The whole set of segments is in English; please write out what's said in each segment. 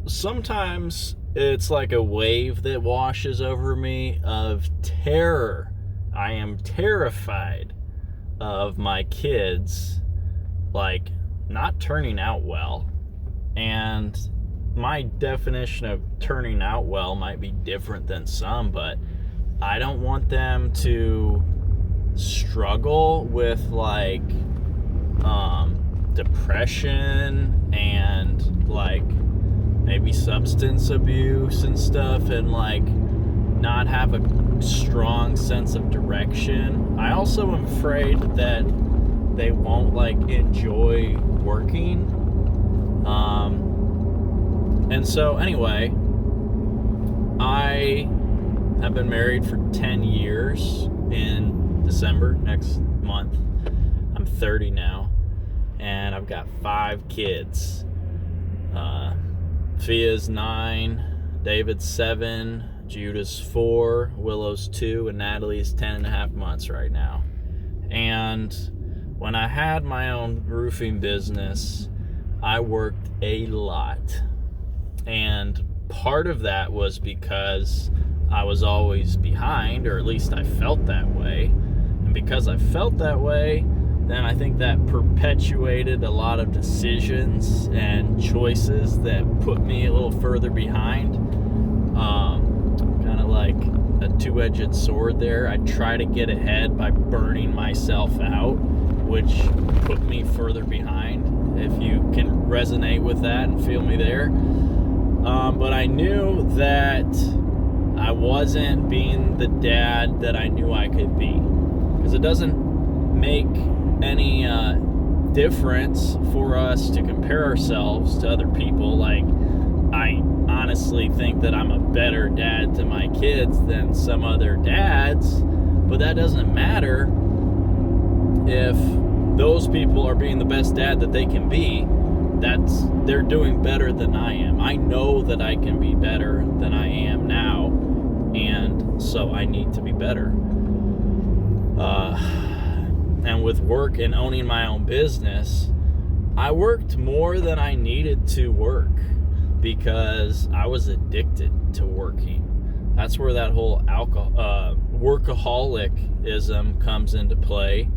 sometimes it's like a wave that washes over me of terror. I am terrified of my kids, like, not turning out well. And my definition of turning out well might be different than some, but I don't want them to struggle with, like, depression and, like, maybe substance abuse and stuff, and, like, not have a strong sense of direction. I also am afraid that they won't, like, enjoy working. And so anyway, I have been married for 10 years in December next month. I'm 30 now, and I've got 5 kids. Fia's 9, David's 7, Judah's 4, Willow's 2, and Natalie's 10 and a half months right now. And when I had my own roofing business, I worked a lot. And part of that was because I was always behind, or at least I felt that way. And because I felt that way, then I think that perpetuated a lot of decisions and choices that put me a little further behind. Kind of like a two-edged sword there. I try to get ahead by burning myself out, which put me further behind, if you can resonate with that and feel me there. But I knew that I wasn't being the dad that I knew I could be, because it doesn't make any difference for us to compare ourselves to other people. Like, I honestly think that I'm a better dad to my kids than some other dads, but that doesn't matter if those people are being the best dad that they can be. They're doing better than I am. I know that I can be better than I am now, and so I need to be better. And with work and owning my own business, I worked more than I needed to work because I was addicted to working. That's where that whole workaholicism comes into play.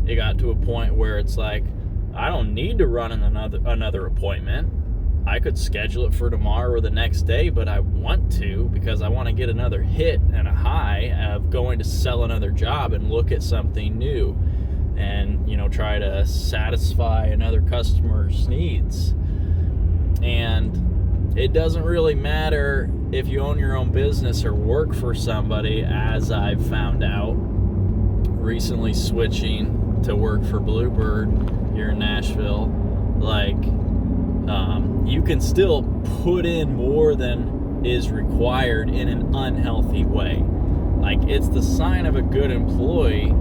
It got to a point where it's like, I don't need to run another appointment. I could schedule it for tomorrow or the next day, but I want to, because I want to get another hit and a high of going to sell another job and look at something new and, try to satisfy another customer's needs. And it doesn't really matter if you own your own business or work for somebody, as I've found out recently switching to work for Bluebird here in Nashville. Like, you can still put in more than is required in an unhealthy way. Like, it's the sign of a good employee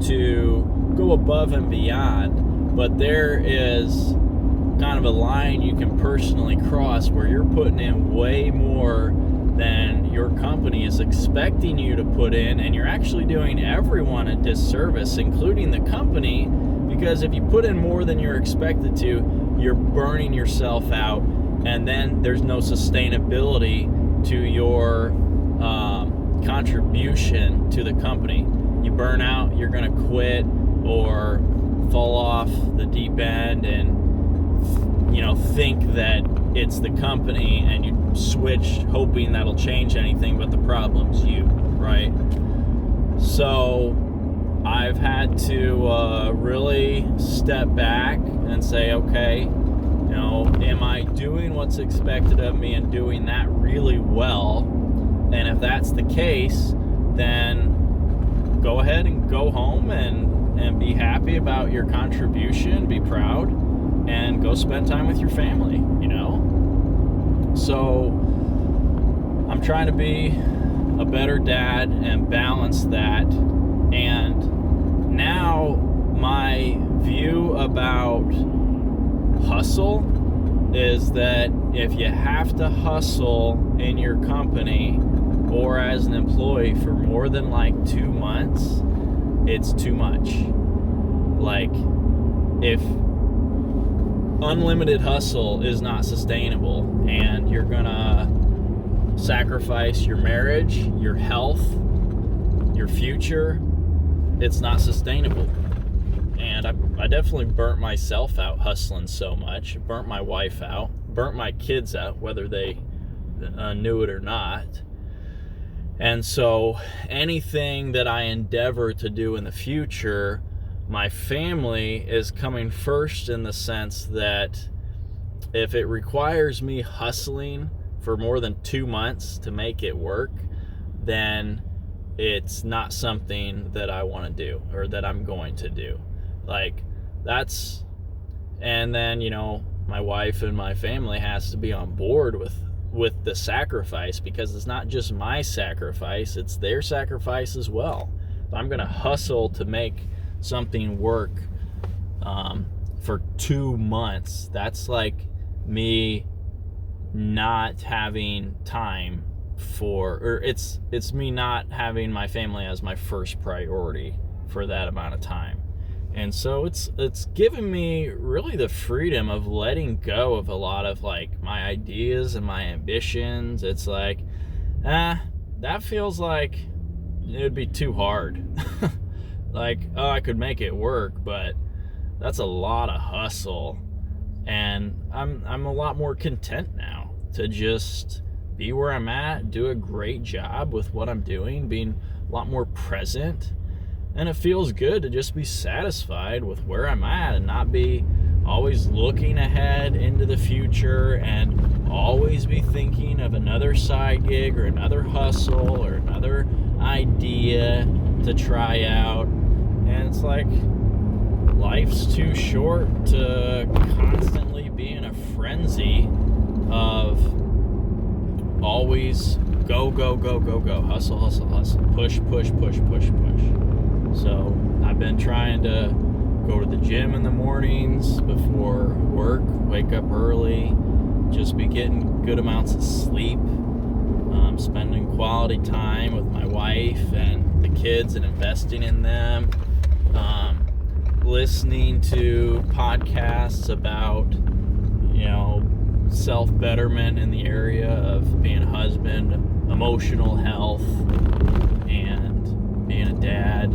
to go above and beyond, but there is kind of a line you can personally cross where you're putting in way more than your company is expecting you to put in, and you're actually doing everyone a disservice, including the company, because if you put in more than you're expected to, you're burning yourself out, and then there's no sustainability to your contribution to the company. You burn out, you're going to quit or fall off the deep end and think that it's the company, and you switch hoping that'll change anything, but the problem's you, right? So I've had to really step back and say, okay, am I doing what's expected of me and doing that really well? And if that's the case, then go ahead and go home and be happy about your contribution, be proud, and go spend time with your family, So I'm trying to be a better dad and balance that. And now my view about hustle is that if you have to hustle in your company or as an employee for more than like 2 months, it's too much. Like, if unlimited hustle is not sustainable, and you're gonna sacrifice your marriage, your health, your future. It's not sustainable. And I definitely burnt myself out hustling so much, burnt my wife out, burnt my kids out, whether they knew it or not. And so anything that I endeavor to do in the future, my family is coming first, in the sense that if it requires me hustling for more than 2 months to make it work, then it's not something that I want to do, or that I'm going to do. Like, that's, and then, you know, my wife and my family has to be on board with the sacrifice, because it's not just my sacrifice, it's their sacrifice as well. If I'm going to hustle to make something work for 2 months, that's like me not having time for, or it's me not having my family as my first priority for that amount of time. And so it's given me really the freedom of letting go of a lot of like my ideas and my ambitions. It's like, that feels like it would be too hard. Like, oh, I could make it work, but that's a lot of hustle. And I'm a lot more content now to just be where I'm at, do a great job with what I'm doing, being a lot more present. And it feels good to just be satisfied with where I'm at and not be always looking ahead into the future and always be thinking of another side gig or another hustle or another idea to try out. And it's like, life's too short to constantly be in a frenzy of always go, hustle, push. So I've been trying to go to the gym in the mornings before work, wake up early, just be getting good amounts of sleep, spending quality time with my wife and the kids and investing in them, listening to podcasts about, you know, self-betterment in the area of being a husband, emotional health, and being a dad,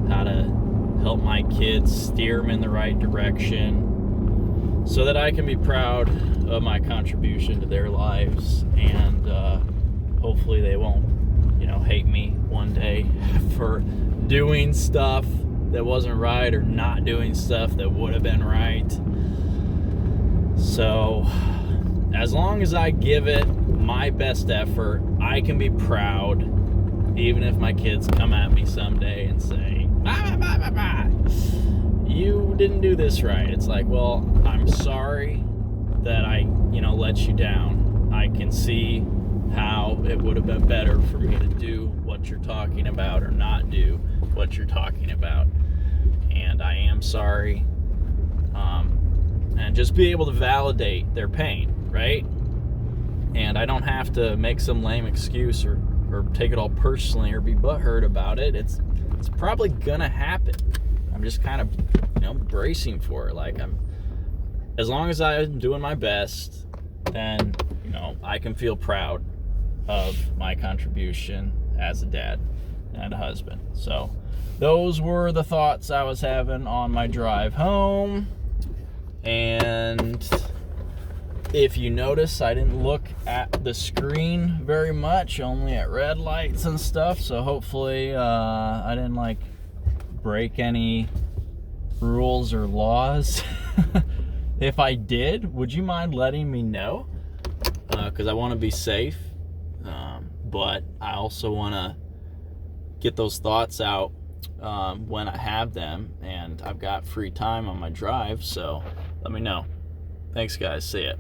how to help my kids steer them in the right direction so that I can be proud of my contribution to their lives, and hopefully they won't, you know, hate me one day for doing stuff that wasn't right or not doing stuff that would have been right. So as long as I give it my best effort, I can be proud, even if my kids come at me someday and say, you didn't do this right. It's like, well, I'm sorry that I, you know, let you down. I can see how it would have been better for me to do what you're talking about or not do what you're talking about. And I am sorry. And just be able to validate their pain, right? And I don't have to make some lame excuse or take it all personally or be butthurt about it. It's probably gonna happen. I'm just kind of, you know, bracing for it. Like, as long as I'm doing my best, then, you know, I can feel proud of my contribution as a dad and a husband. So those were the thoughts I was having on my drive home. And if you notice, I didn't look at the screen very much, only at red lights and stuff. So hopefully I didn't like break any rules or laws. If I did, would you mind letting me know? Because I want to be safe, but I also want to get those thoughts out when I have them, and I've got free time on my drive, so let me know. Thanks, guys. See ya.